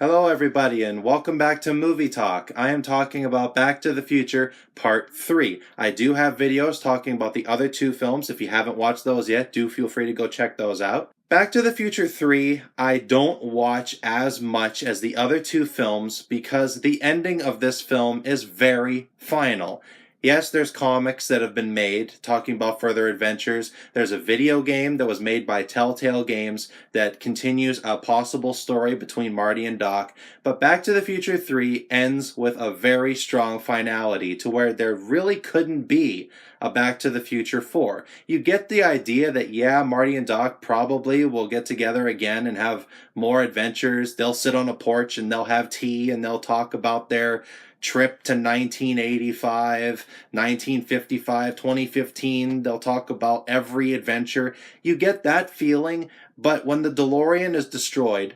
Hello everybody and welcome back to Movie Talk. I am talking about Back to the Future Part 3. I do have videos talking about the other two films. If you haven't watched those yet, do feel free to go check those out. Back to the Future 3, I don't watch as much as the other two films because the ending of this film is very final. Yes, there's comics that have been made talking about further adventures. There's a video game that was made by Telltale Games that continues a possible story between Marty and Doc. But Back to the Future 3 ends with a very strong finality to where there really couldn't be a Back to the Future 4. You get the idea that, yeah, Marty and Doc probably will get together again and have more adventures. They'll sit on a porch and they'll have tea and they'll talk about their trip to 1985, 1955, 2015. They'll talk about every adventure. You get that feeling, but when the DeLorean is destroyed,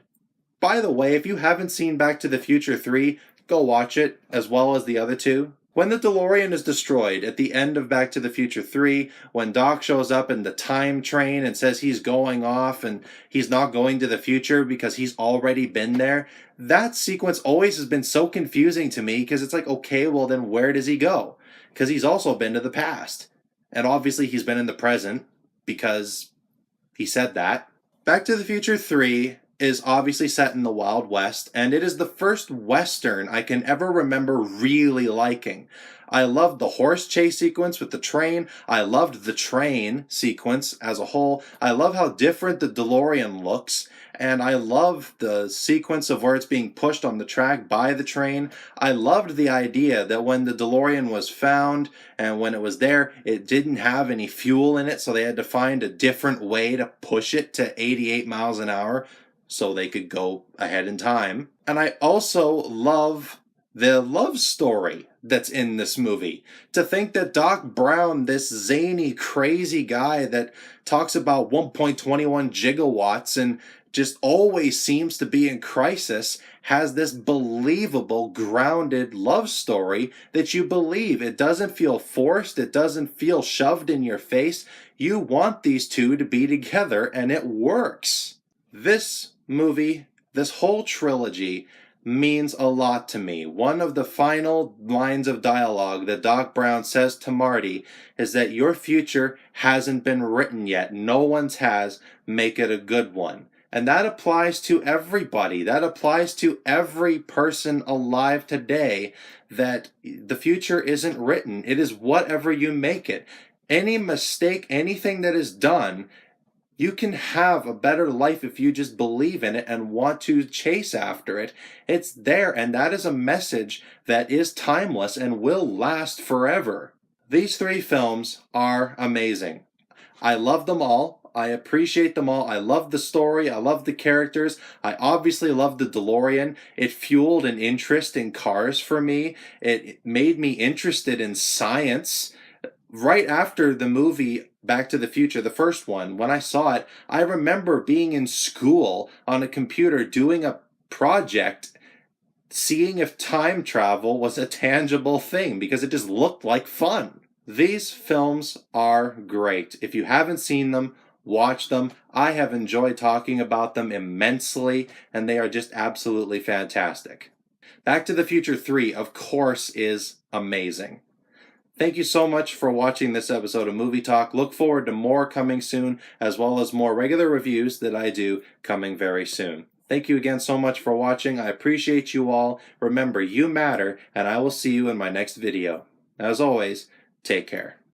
by the way, if you haven't seen Back to the Future 3, go watch it, as well as the other two. When the DeLorean is destroyed at the end of Back to the Future 3, when Doc shows up in the time train and says he's going off and he's not going to the future because he's already been there, that sequence always has been so confusing to me because it's like, okay, well then where does he go? Because he's also been to the past. And obviously he's been in the present because he said that. Back to the Future 3 is obviously set in the Wild West, and it is the first Western I can ever remember really liking. I loved the horse chase sequence with the train. I loved the train sequence as a whole. I love how different the DeLorean looks, and I love the sequence of where it's being pushed on the track by the train. I loved the idea that when the DeLorean was found and when it was there, it didn't have any fuel in it, so they had to find a different way to push it to 88 miles an hour. So they could go ahead in time. And I also love the love story that's in this movie. To think that Doc Brown, this zany, crazy guy that talks about 1.21 gigawatts and just always seems to be in crisis, has this believable, grounded love story that you believe. It doesn't feel forced. It doesn't feel shoved in your face. You want these two to be together, and it works. This movie, this whole trilogy, means a lot to me. One of the final lines of dialogue that Doc Brown says to Marty is that your future hasn't been written yet. No one's has. Make it a good one. And that applies to everybody. That applies to every person alive today, that the future isn't written. It is whatever you make it. Any mistake, anything that is done, you can have a better life if you just believe in it and want to chase after it. It's there, and that is a message that is timeless and will last forever. These three films are amazing. I love them all. I appreciate them all. I love the story. I love the characters. I obviously love the DeLorean. It fueled an interest in cars for me. It made me interested in science. Right after the movie Back to the Future, the first one, when I saw it, I remember being in school on a computer doing a project, seeing if time travel was a tangible thing because it just looked like fun. These films are great. If you haven't seen them, watch them. I have enjoyed talking about them immensely, and they are just absolutely fantastic. Back to the Future 3, of course, is amazing. Thank you so much for watching this episode of Movie Talk. Look forward to more coming soon, as well as more regular reviews that I do coming very soon. Thank you again so much for watching. I appreciate you all. Remember, you matter, and I will see you in my next video. As always, take care.